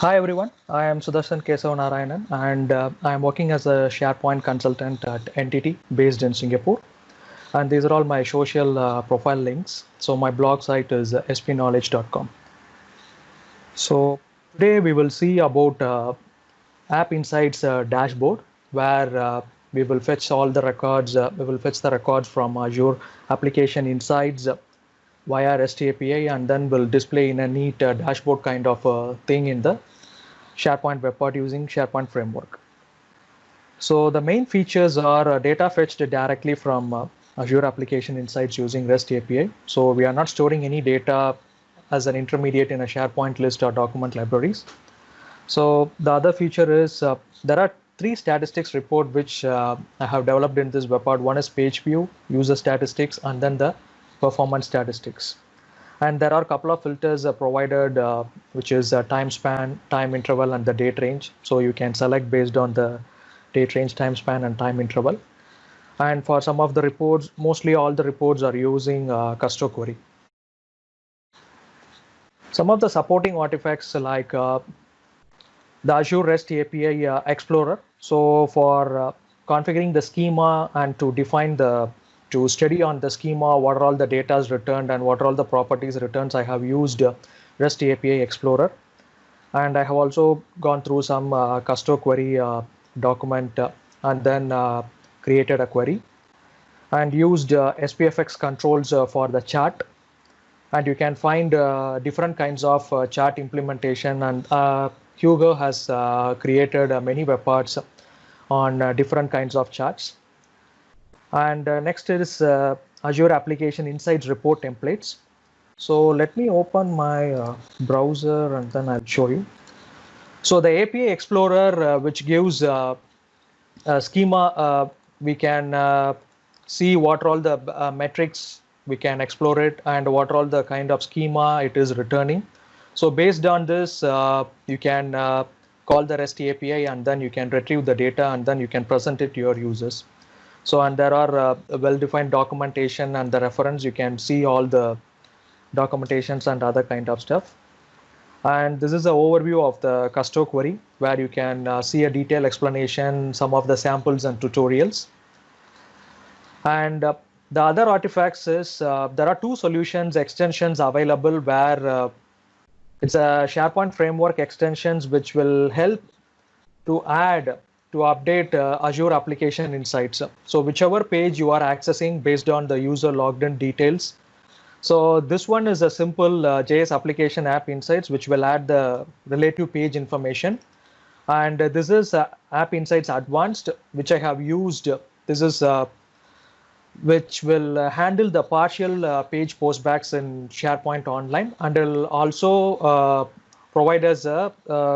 Hi everyone, I am Sudarshan Kesavanarayanan and I am working as a SharePoint consultant at Entity based in Singapore. And these are all my social profile links. So my blog site is spknowledge.com. So today we will see about App Insights dashboard where we will fetch all the records. We will fetch the records from Azure Application Insights via REST API, and then we'll display in a neat dashboard kind of thing in the SharePoint web part using SharePoint framework. So the main features are data fetched directly from Azure Application Insights using REST API. So we are not storing any data as an intermediate in a SharePoint list or document libraries. So the other feature is there are three statistics report which I have developed in this web part. One is page view, user statistics, and then the performance statistics. And there are a couple of filters provided, which is time span, time interval, and the date range. So you can select based on the date range, time span, and time interval. And for some of the reports, mostly all the reports are using Custom Query. Some of the supporting artifacts like the Azure REST API Explorer. So for configuring the schema and to study on the schema, what are all the data is returned and what are all the properties returns, I have used REST API Explorer. And I have also gone through some custom query document and then created a query and used SPFX controls for the chart. And you can find different kinds of chart implementation, and Hugo has created many web parts on different kinds of charts. And next is Azure Application Insights report templates. So let me open my browser and then I'll show you. So the API Explorer, which gives a schema, we can see what are all the metrics, we can explore it, and what are all the kind of schema it is returning. So based on this, you can call the REST API and then you can retrieve the data and then you can present it to your users. So, and there are well-defined documentation and the reference, you can see all the documentations and other kind of stuff. And this is an overview of the custom query where you can see a detailed explanation, some of the samples and tutorials. And the other artifacts is there are two solutions extensions available where it's a SharePoint framework extensions which will help to update Azure Application Insights. So whichever page you are accessing based on the user logged in details. So this one is a simple JS application app insights, which will add the relative page information. And this is App Insights Advanced, which I have used. This is which will handle the partial page postbacks in SharePoint Online, and will also provide us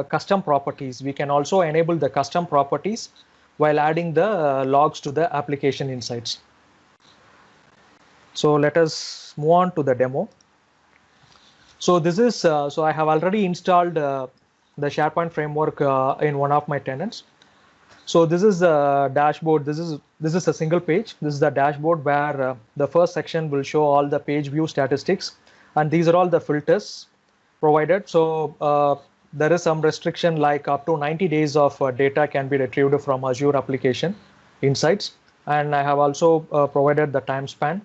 custom properties. We can also enable the custom properties while adding the logs to the application insights. So let us move on to the demo. So this is, so I have already installed the SharePoint framework in one of my tenants. So this is the dashboard. This is a single page. This is the dashboard where the first section will show all the page view statistics, and these are all the filters provided. So there is some restriction like up to 90 days of data can be retrieved from Azure Application Insights, and I have also provided the time span.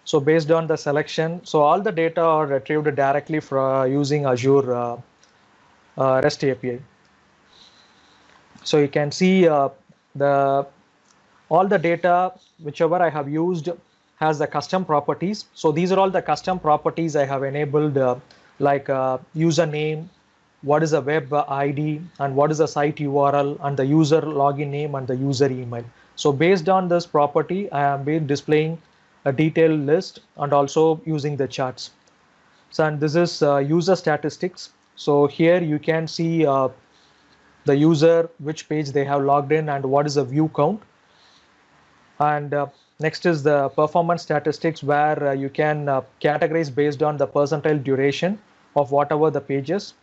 So based on the selection, so all the data are retrieved directly from using Azure REST API. So you can see all the data, whichever I have used, has the custom properties. So these are all the custom properties I have enabled, like username, what is a web ID, and what is a site URL, and the user login name and the user email. So based on this property, I am been displaying a detailed list and also using the charts. So, and this is user statistics. So here you can see the user, which page they have logged in, and what is the view count. And next is the performance statistics, where you can categorize based on the percentile duration of whatever the pages.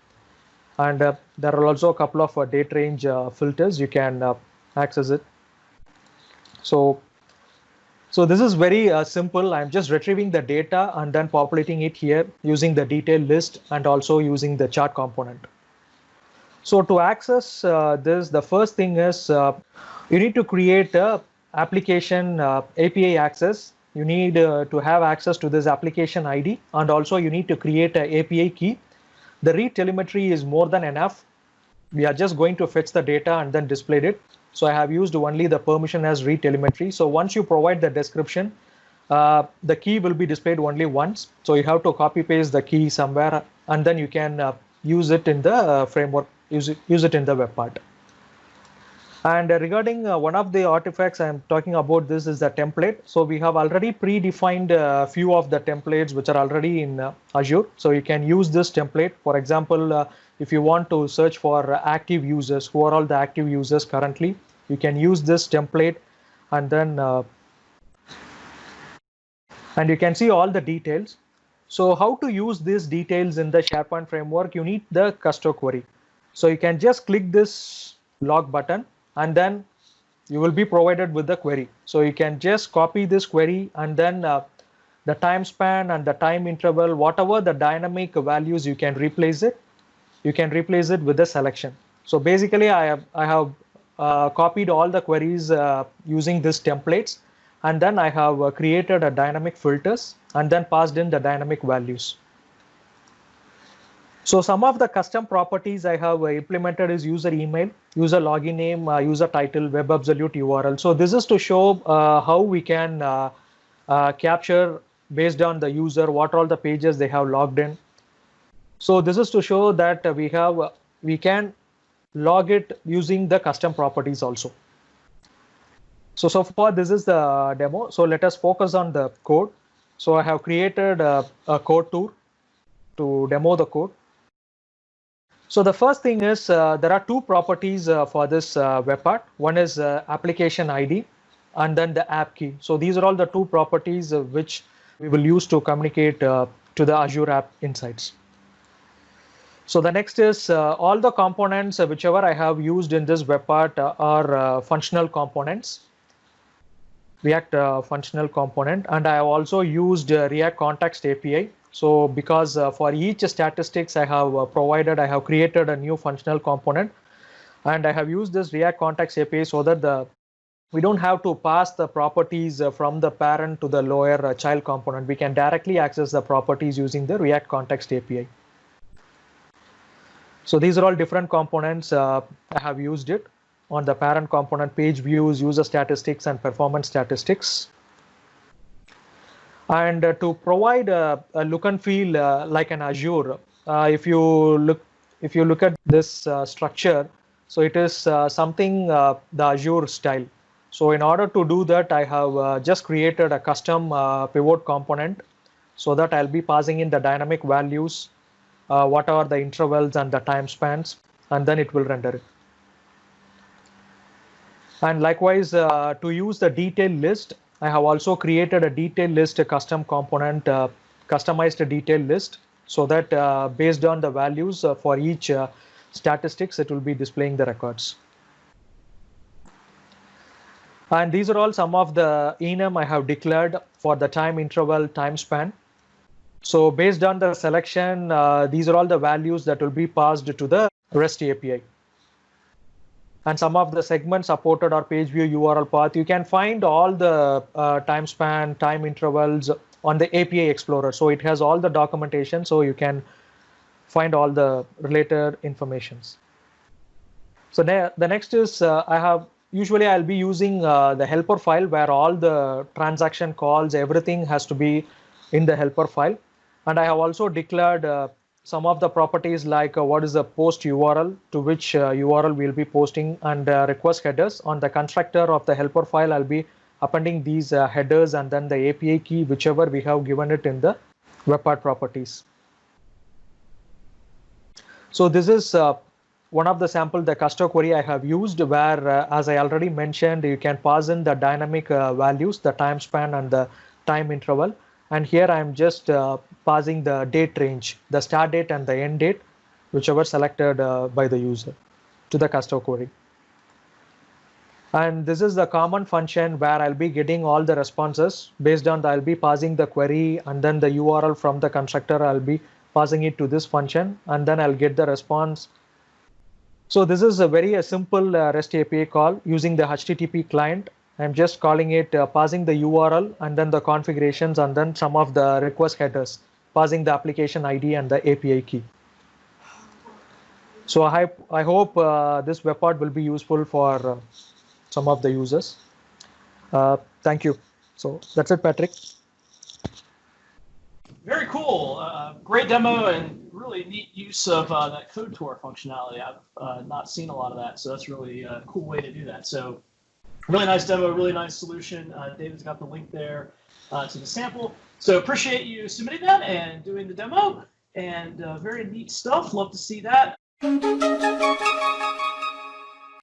And there are also a couple of date range filters. You can access it. So this is very simple. I'm just retrieving the data and then populating it here using the detailed list and also using the chart component. So to access this, the first thing is you need to create a application API access. You need to have access to this application ID, and also you need to create a API key. The read telemetry is more than enough. We are just going to fetch the data and then display it. So I have used only the permission as read telemetry. So once you provide the description, the key will be displayed only once. So you have to copy paste the key somewhere, and then you can use it in the framework, use it in the web part. And regarding one of the artifacts I'm talking about, this is the template. So we have already predefined a few of the templates which are already in Azure. So you can use this template. For example, if you want to search for active users, who are all the active users currently, you can use this template, and then and you can see all the details. So how to use these details in the SharePoint framework? You need the custom query. So you can just click this log button, and then you will be provided with the query. So you can just copy this query, and then the time span and the time interval, whatever the dynamic values, you can replace it. You can replace it with the selection. So basically, I have copied all the queries using these templates, and then I have created a dynamic filters and then passed in the dynamic values. So some of the custom properties I have implemented is user email, user login name, user title, web absolute URL. So this is to show how we can capture based on the user what all the pages they have logged in. So this is to show that we can log it using the custom properties also. So far this is the demo. So let us focus on the code. So I have created a code tour to demo the code. So the first thing is there are two properties for this web part. One is application ID, and then the app key. So these are all the two properties which we will use to communicate to the Azure App Insights. So the next is all the components whichever I have used in this web part are functional components, React functional component, and I have also used React Context API. So because for each statistics I have created a new functional component, and I have used this React Context API so that we don't have to pass the properties from the parent to the lower child component. We can directly access the properties using the React Context API. So these are all different components. I have used it on the parent component: page views, user statistics, and performance statistics. And to provide a look and feel like an Azure, if you look at this structure, so it is something the Azure style. So in order to do that, I have just created a custom pivot component so that I'll be passing in the dynamic values, what are the intervals and the time spans, and then it will render it. And likewise, to use the detail list, I have also created a detail list, a custom component, customized detail list, so that based on the values for each statistics, it will be displaying the records. And these are all some of the enum I have declared for the time interval, time span. So based on the selection, these are all the values that will be passed to the REST API. And some of the segments supported are page view, URL path. You can find all the time span, time intervals on the API Explorer. So it has all the documentation, so you can find all the related informations. So the next is usually I'll be using the helper file where all the transaction calls, everything has to be in the helper file. And I have also declared some of the properties like what is the post URL, to which URL we'll be posting, and request headers. On the constructor of the helper file, I'll be appending these headers and then the API key, whichever we have given it in the web part properties. So this is one of the sample, the custom query I have used, where as I already mentioned, you can pass in the dynamic values, the time span and the time interval. And here I'm just passing the date range, the start date and the end date, whichever selected by the user, to the custom query. And this is the common function where I'll be getting all the responses based on I'll be passing the query, and then the URL from the constructor, I'll be passing it to this function, and then I'll get the response So this is a very simple REST API call using the HTTP client. I'm just calling it, passing the URL and then the configurations and then some of the request headers, passing the application ID and the API key. So I hope this web part will be useful for some of the users. Thank you. So that's it, Patrick. Very cool. Great demo and really neat use of that code tour functionality. I've not seen a lot of that, so that's really a cool way to do that. So really nice demo, really nice solution. David's got the link there to the sample. So appreciate you submitting that and doing the demo, and very neat stuff. Love to see that.